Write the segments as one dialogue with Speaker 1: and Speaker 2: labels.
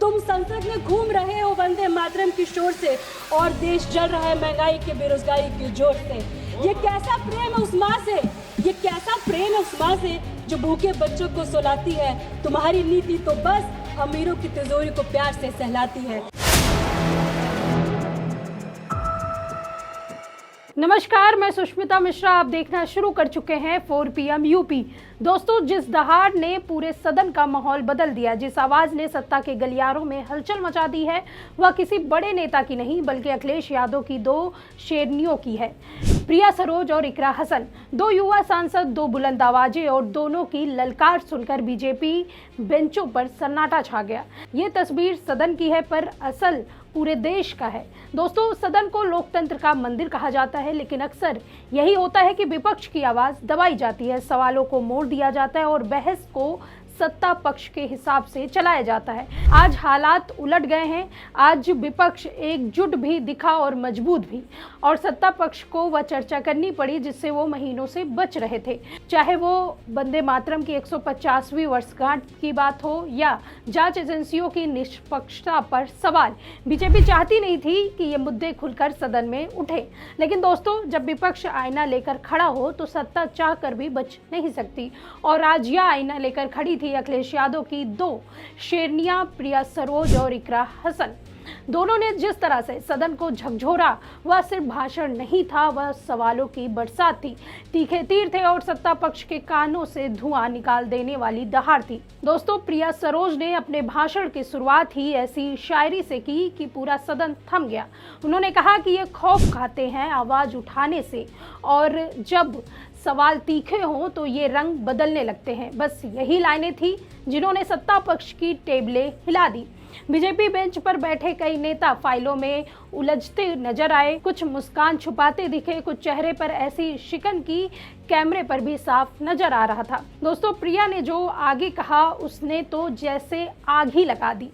Speaker 1: तुम संसद में घूम रहे हो वंदे मातरम की शोर से और देश जल रहा है महंगाई के बेरोजगारी के जोर से। ये कैसा प्रेम है उस माँ से, ये कैसा प्रेम है उस माँ से जो भूखे बच्चों को सुलाती है। तुम्हारी नीति तो बस अमीरों की तिजोरी को प्यार से सहलाती है।
Speaker 2: नमस्कार, मैं सुष्मिता मिश्रा। आप देखना शुरू कर चुके हैं 4 PM यूपी। दोस्तों, जिस दहाड़ ने पूरे सदन का माहौल बदल दिया, जिस आवाज ने सत्ता के गलियारों में हलचल मचा दी है, वह किसी बड़े नेता की नहीं बल्कि अखिलेश यादव की दो शेरनियों की है। प्रिया सरोज और इकरा हसन, दो युवा सांसद, दो बुलंद आवाजें और दोनों की ललकार सुनकर बीजेपी बेंचों पर सन्नाटा छा गया। ये तस्वीर सदन की है पर असल पूरे देश का है। दोस्तों, सदन को लोकतंत्र का मंदिर कहा जाता है, लेकिन अक्सर यही होता है कि विपक्ष की आवाज दबाई जाती है, सवालों को मोड़ दिया जाता है और बहस को सत्ता पक्ष के हिसाब से चलाया जाता है। आज हालात उलट गए हैं। आज विपक्ष एकजुट भी दिखा और मजबूत भी, और सत्ता पक्ष को वह चर्चा करनी पड़ी जिससे वो महीनों से बच रहे थे। चाहे वो वंदे मातरम की 150वीं वर्षगांठ की बात हो या जांच एजेंसियों की निष्पक्षता पर सवाल। बीजेपी चाहती नहीं थी कि ये मुद्दे खुलकर सदन में उठे, लेकिन दोस्तों, जब विपक्ष आईना लेकर खड़ा हो तो सत्ता चाह कर भी बच नहीं सकती। और आज यह आईना लेकर खड़ी थी अखिलेश यादव की दो शेरनियां, प्रिया सरोज और इकरा हसन। दोनों ने जिस तरह से सदन को झकझोरा, वह सिर्फ भाषण नहीं था, वह सवालों की बरसात थी, तीखे तीर थे और सत्ता पक्ष के कानों से धुआं निकाल देने वाली दहाड़ थी। दोस्तों, प्रिया सरोज ने अपने भाषण की शुरुआत ही ऐसी शायरी से की कि पूरा सदन थम गया। उन्होंने कहा कि ये खौफ खाते हैं आवाज उठाने से, और जब सवाल तीखे हों तो ये रंग बदलने लगते हैं। बस यही लाइनें थी जिन्होंने सत्ता पक्ष की टेबलें हिला दी। बीजेपी बेंच पर बैठे कई नेता फाइलों में उलझते नजर आए, कुछ मुस्कान छुपाते दिखे, कुछ चेहरे पर ऐसी शिकन की कैमरे पर भी साफ नजर आ रहा था। दोस्तों, प्रिया ने जो आगे कहा उसने तो जैसे आग ही लगा दी।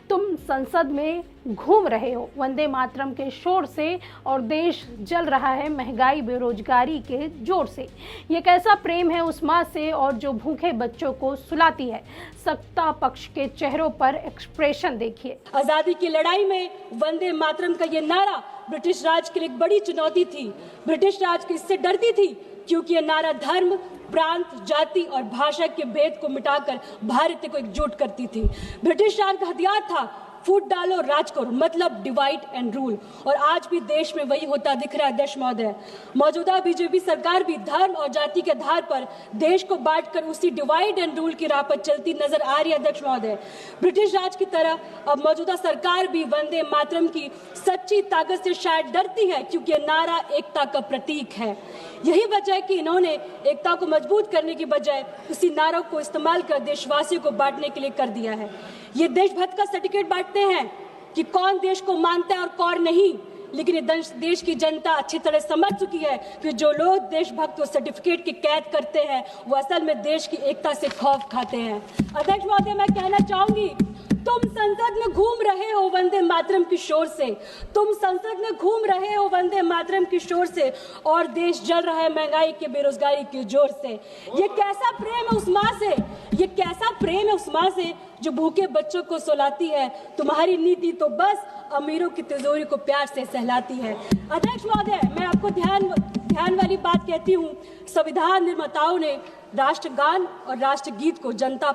Speaker 2: तुम संसद में घूम रहे हो वंदे मातरम के शोर से और देश जल रहा है महंगाई बेरोजगारी के जोर से। ये कैसा प्रेम है उस माँ से और जो भूखे बच्चों को सुलाती है। सत्ता पक्ष के चेहरों पर एक्सप्रेशन देखिए।
Speaker 1: आजादी की लड़ाई में वंदे मातरम का ये नारा ब्रिटिश राज के लिए एक बड़ी चुनौती थी। ब्रिटिश राज इससे डरती थी क्योंकि ये नारा धर्म, प्रांत, जाति और भाषा के भेद को मिटाकर भारत को एकजुट करती थी। ब्रिटिश राज का हथियार था फूट डालो राज करो, मतलब डिवाइड एंड रूल। और आज भी देश में वही होता दिख रहा है अध्यक्ष महोदय। मौजूदा बीजेपी सरकार भी धर्म और जाति के आधार पर देश को बांटकर उसी डिवाइड एंड रूल की राह पर चलती नजर आ रही है अध्यक्ष महोदय। ब्रिटिश राज की तरह अब मौजूदा सरकार भी वंदे मातरम की सच्ची ताकत से शायद डरती है, क्योंकि यह नारा एकता का प्रतीक है। यही वजह है कि इन्होंने एकता को मजबूत करने की बजाय उसी नारों को इस्तेमाल कर देशवासियों को बांटने के लिए कर दिया है। ये देशभक्त का सर्टिफिकेट बांटते हैं कि कौन देश को मानता है और कौन नहीं, लेकिन ये देश की जनता अच्छी तरह समझ चुकी है कि जो लोग देशभक्त सर्टिफिकेट की कैद करते हैं वो असल में देश की एकता से खौफ खाते हैं। अध्यक्ष महोदय, मैं कहना चाहूंगी, तुम संसद में घूम रहे हो वंदे मातरम की शोर से, तुम संसद में घूम रहे हो वंदे मातरम की शोर से और देश जल रहा है महंगाई के बेरोजगारी के जोर से। ये कैसा प्रेम है उस माँ से, ये कैसा प्रेम है उस माँ से जो भूखे बच्चों को सुलाती है। तुम्हारी नीति तो बस अमीरों की तिजोरी को प्यार से सहलाती है। अध्यक्ष महोदय, मैं आपको ध्यान वाली बात कहती हूँ। संविधान निर्माताओं ने राष्ट्रगान और राष्ट्रगीत को जनता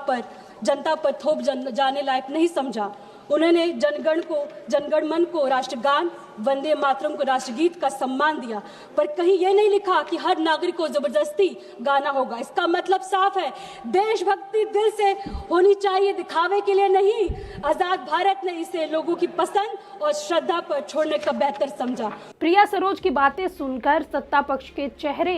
Speaker 1: पर थोप जाने लायक नहीं समझा। उन्होंने जनगण मन को राष्ट्रगान, वंदे मातरम को राष्ट्रगीत का सम्मान दिया, पर कहीं यह नहीं लिखा कि हर नागरिक को जबरदस्ती गाना होगा। इसका मतलब साफ है, देशभक्ति दिल से होनी चाहिए, दिखावे के लिए नहीं। आजाद भारत ने इसे लोगों की पसंद और श्रद्धा पर छोड़ने का बेहतर समझा।
Speaker 2: प्रिया सरोज की बातें सुनकर सत्ता पक्ष के चेहरे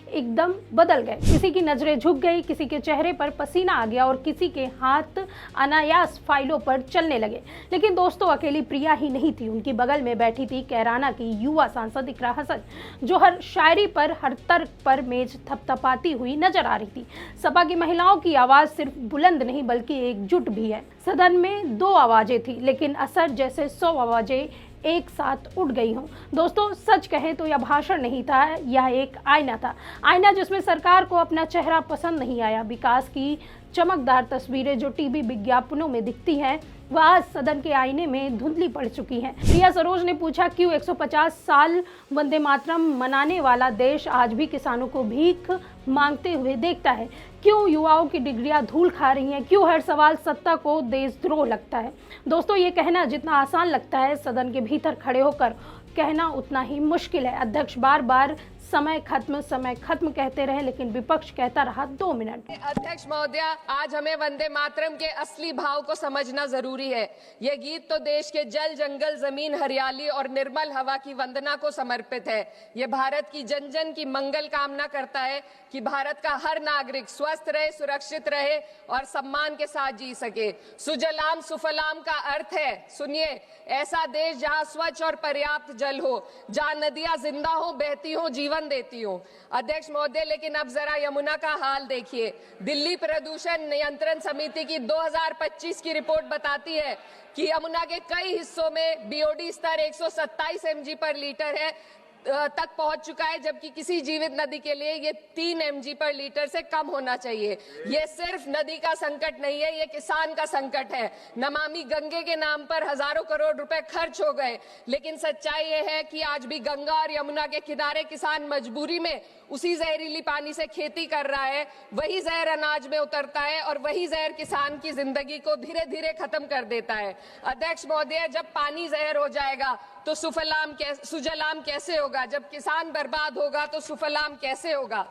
Speaker 2: एकदम बदल गए। किसी की नजरें झुक गई, किसी के चेहरे पर पसीना आ गया और किसी के हाथ अनायास फाइलों पर चलने लगे। लेकिन दोस्तों, अकेली प्रिया ही नहीं थी, उनकी बगल में बैठी थी कैराना की युवा सांसद इकरा हसन, जो हर शायरी पर, हर तर्क पर मेज थपथपाती हुई नजर आ रही थी। सपा की महिलाओं की आवाज सिर्फ बुलंद नहीं बल्कि एकजुट भी है। सदन में दो आवाजें थी, लेकिन असर जैसे 100 आवाजें एक साथ उठ गई हूँ। दोस्तों सच कहें तो यह भाषण नहीं था, यह एक आईना था। आईना जिसमें सरकार को अपना चेहरा पसंद नहीं आया, विकास की चमकदार तस्वीरें जो टीवी विज्ञापनों में दिखती हैं वह आज सदन के आईने में धुंधली पड़ चुकी हैं। प्रिया सरोज ने पूछा, क्यों 150 साल वंदे मातरम मनाने वाला देश आज भी किसानों को भीख मांगते हुए देखता है? क्यों युवाओं की डिग्रियां धूल खा रही हैं? क्यों हर सवाल सत्ता को देशद्रोह लगता है? दोस्तों, ये कहना जितना आसान लगता है, सदन के भीतर खड़े होकर कहना उतना ही मुश्किल है। अध्यक्ष बार बार समय खत्म कहते रहे, लेकिन विपक्ष कहता रहा 2 मिनट।
Speaker 3: अध्यक्ष महोदय, आज हमें वंदे मातरम के असली भाव को समझना जरूरी है। यह गीत तो देश के जल, जंगल, जमीन, हरियाली और निर्मल हवा की वंदना को समर्पित है। यह भारत की जन जन की मंगल कामना करता है कि भारत का हर नागरिक स्वस्थ रहे, सुरक्षित रहे और सम्मान के साथ जी सके। सुजलाम सुफलाम का अर्थ है, सुनिए, ऐसा देश जहां स्वच्छ और पर्याप्त जल हो, जहां नदियां जिंदा हो, बहती हो, जीवन देती हो। अध्यक्ष महोदय, लेकिन अब जरा यमुना का हाल देखिए। दिल्ली प्रदूषण नियंत्रण समिति की 2025 की रिपोर्ट बताती है कि यमुना के कई हिस्सों में बीओडी स्तर 127 mg पर लीटर है तक पहुंच चुका है, जबकि किसी जीवित नदी के लिए ये 3 mg पर लीटर से कम होना चाहिए। ये सिर्फ नदी का संकट नहीं है, ये किसान का संकट है। नमामि गंगे के नाम पर हजारों करोड़ रुपए खर्च हो गए, लेकिन सच्चाई ये है कि आज भी गंगा और यमुना के किनारे किसान मजबूरी में उसी जहरीली पानी से खेती कर रहा है। वही जहर अनाज में उतरता है और वही जहर किसान की जिंदगी को धीरे धीरे खत्म कर देता है। अध्यक्ष महोदय, जब पानी जहर हो जाएगा तो सुजलाम कैसे होगा? जब किसान बर्बाद होगा तो सुफलाम कैसे होगा?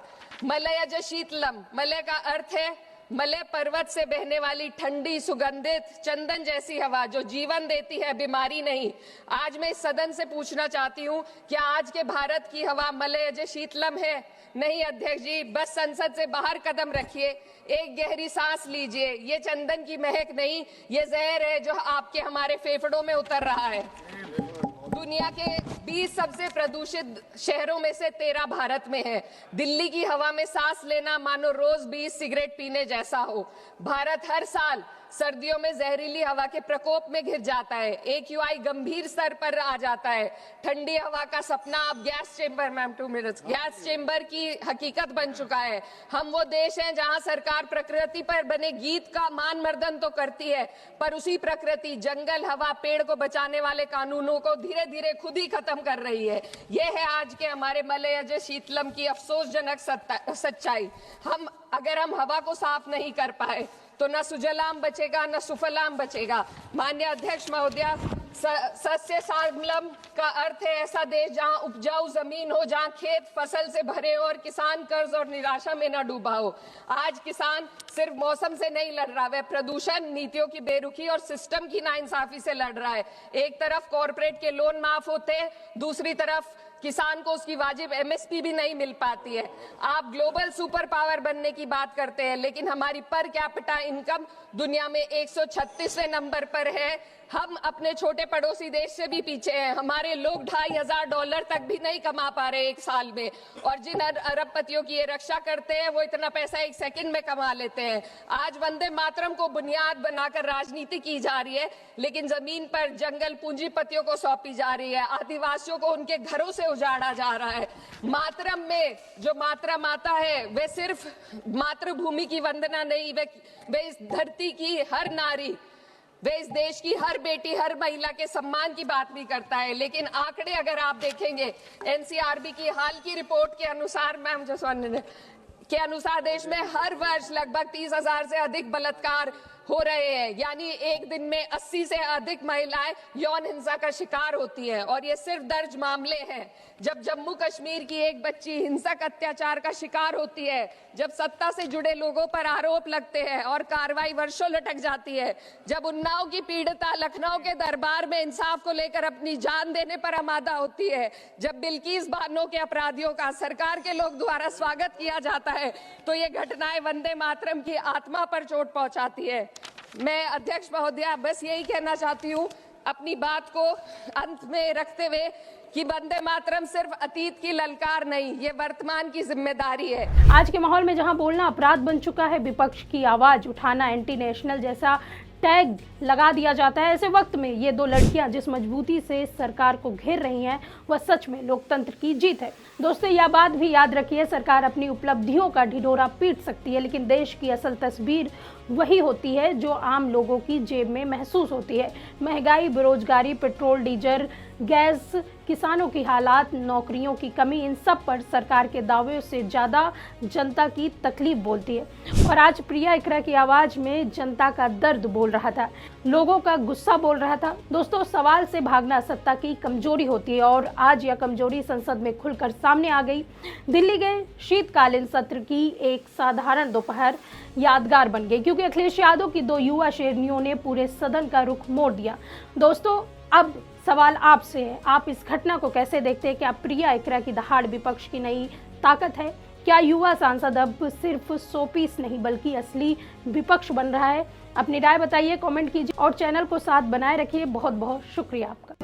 Speaker 3: मलयज शीतलम, मलय का अर्थ है मलय पर्वत से बहने वाली ठंडी, सुगंधित, चंदन जैसी हवा जो जीवन देती है, बीमारी नहीं। आज मैं इस सदन से पूछना चाहती हूँ, क्या आज के भारत की हवा मलयज शीतलम है? नहीं अध्यक्ष जी, बस संसद से बाहर कदम रखिए, एक गहरी सांस लीजिए। ये चंदन की महक नहीं, ये जहर है जो आपके हमारे फेफड़ों में उतर रहा है। दुनिया के 20 सबसे प्रदूषित शहरों में से 13 भारत में है। दिल्ली की हवा में सांस लेना मानो रोज 20 सिगरेट पीने जैसा हो। भारत हर साल सर्दियों में जहरीली हवा के प्रकोप में घिर जाता है। AQI गंभीर स्तर पर आ जाता है। ठंडी हवा का सपना अब गैस चेंबर की हकीकत बन चुका है। हम वो देश हैं जहां सरकार प्रकृति पर बने गीत का मान मर्दन तो करती है, पर उसी प्रकृति, जंगल, हवा, पेड़ को बचाने वाले कानूनों को धीरे धीरे खुद ही खत्म कर रही है। ये है आज के हमारे मलयज शीतलम की अफसोसजनक सच्चाई। अगर हम हवा को साफ नहीं कर पाए तो न सुजलाम बचेगा, न सुफलाम बचेगा। माननीय अध्यक्ष महोदय, सस्य श्यामलम का अर्थ है ऐसा देश जहां उपजाऊ जमीन हो, जहां खेत फसल से भरे हो और किसान कर्ज और निराशा में न डूबा हो। आज किसान सिर्फ मौसम से नहीं लड़ रहा, वह प्रदूषण, नीतियों की बेरुखी और सिस्टम की नाइंसाफी से लड़ रहा है। एक तरफ कॉर्पोरेट के लोन माफ होते हैं, दूसरी तरफ किसान को उसकी वाजिब MSP भी नहीं मिल पाती है। आप ग्लोबल सुपर पावर बनने की बात करते हैं, लेकिन हमारी पर कैपिटा इनकम दुनिया में 136वें नंबर पर है। हम अपने छोटे पड़ोसी देश से भी पीछे हैं। हमारे लोग $2,500 तक भी नहीं कमा पा रहे एक साल में, और जिन अरबपतियों की ये रक्षा करते हैं वो इतना पैसा 1 सेकंड में कमा लेते हैं। आज वंदे मातरम को बुनियाद बनाकर राजनीति की जा रही है, लेकिन जमीन पर जंगल पूंजीपतियों को सौंपी जा रही है। आदिवासियों को उनके घरों से उजाड़ा जा रहा है। मातरम में जो मात्रा माता है वे सिर्फ मातृभूमि की वंदना नहीं, वे इस धरती की हर नारी, वे इस देश की हर बेटी, हर महिला के सम्मान की बात भी करता है। लेकिन आंकड़े अगर आप देखेंगे, NCRB की हाल की रिपोर्ट के अनुसार, मैम जसवंत के अनुसार देश में हर वर्ष लगभग 30,000 से अधिक बलात्कार हो रहे हैं। यानी एक दिन में 80 से अधिक महिलाएं यौन हिंसा का शिकार होती हैं, और ये सिर्फ दर्ज मामले हैं। जब जम्मू कश्मीर की एक बच्ची हिंसक अत्याचार का शिकार होती है, जब सत्ता से जुड़े लोगों पर आरोप लगते हैं और कार्रवाई वर्षों लटक जाती है, जब उन्नाव की पीड़िता लखनऊ के दरबार में इंसाफ को लेकर अपनी जान देने पर आमादा होती है, जब बिल्किस बानो के अपराधियों का सरकार के लोग द्वारा स्वागत किया जाता है, तो ये घटनाएं वंदे मातरम की आत्मा पर चोट पहुंचाती है। मैं अध्यक्ष महोदया बस यही कहना चाहती हूँ अपनी बात को अंत में रखते हुए कि वंदे मातरम सिर्फ अतीत की ललकार नहीं, ये वर्तमान की जिम्मेदारी है।
Speaker 2: आज के माहौल में जहां बोलना अपराध बन चुका है, विपक्ष की आवाज उठाना एंटी नेशनल जैसा टैग लगा दिया जाता है। ऐसे वक्त में ये दो लड़कियां जिस मजबूती से सरकार को घेर रही हैं वह सच में लोकतंत्र की जीत है। दोस्तों, यह बात भी याद रखिए, सरकार अपनी उपलब्धियों का ढिढोरा पीट सकती है, लेकिन देश की असल तस्वीर वही होती है जो आम लोगों की जेब में महसूस होती है। महंगाई, बेरोजगारी, पेट्रोल डीजल, गैस, किसानों की हालात, नौकरियों की कमी, इन सब पर सरकार के दावे से ज़्यादा जनता की तकलीफ बोलती है। और आज प्रिया इकरा की आवाज़ में जनता का दर्द बोल रहा था, लोगों का गुस्सा बोल रहा था। दोस्तों, सवाल से भागना सत्ता की कमजोरी होती है और आज यह कमजोरी संसद में खुलकर सामने आ गई। दिल्ली के शीतकालीन सत्र की एक साधारण दोपहर यादगार बन गई, क्योंकि अखिलेश यादव की दो युवा शेरनियों ने पूरे सदन का रुख मोड़ दिया। दोस्तों, अब सवाल आपसे है, आप इस घटना को कैसे देखते हैं? क्या प्रिया इकरा की दहाड़ विपक्ष की नई ताकत है? क्या युवा सांसद अब सिर्फ शोपीस नहीं बल्कि असली विपक्ष बन रहा है? अपनी राय बताइए, कमेंट कीजिए और चैनल को साथ बनाए रखिए। बहुत बहुत शुक्रिया आपका।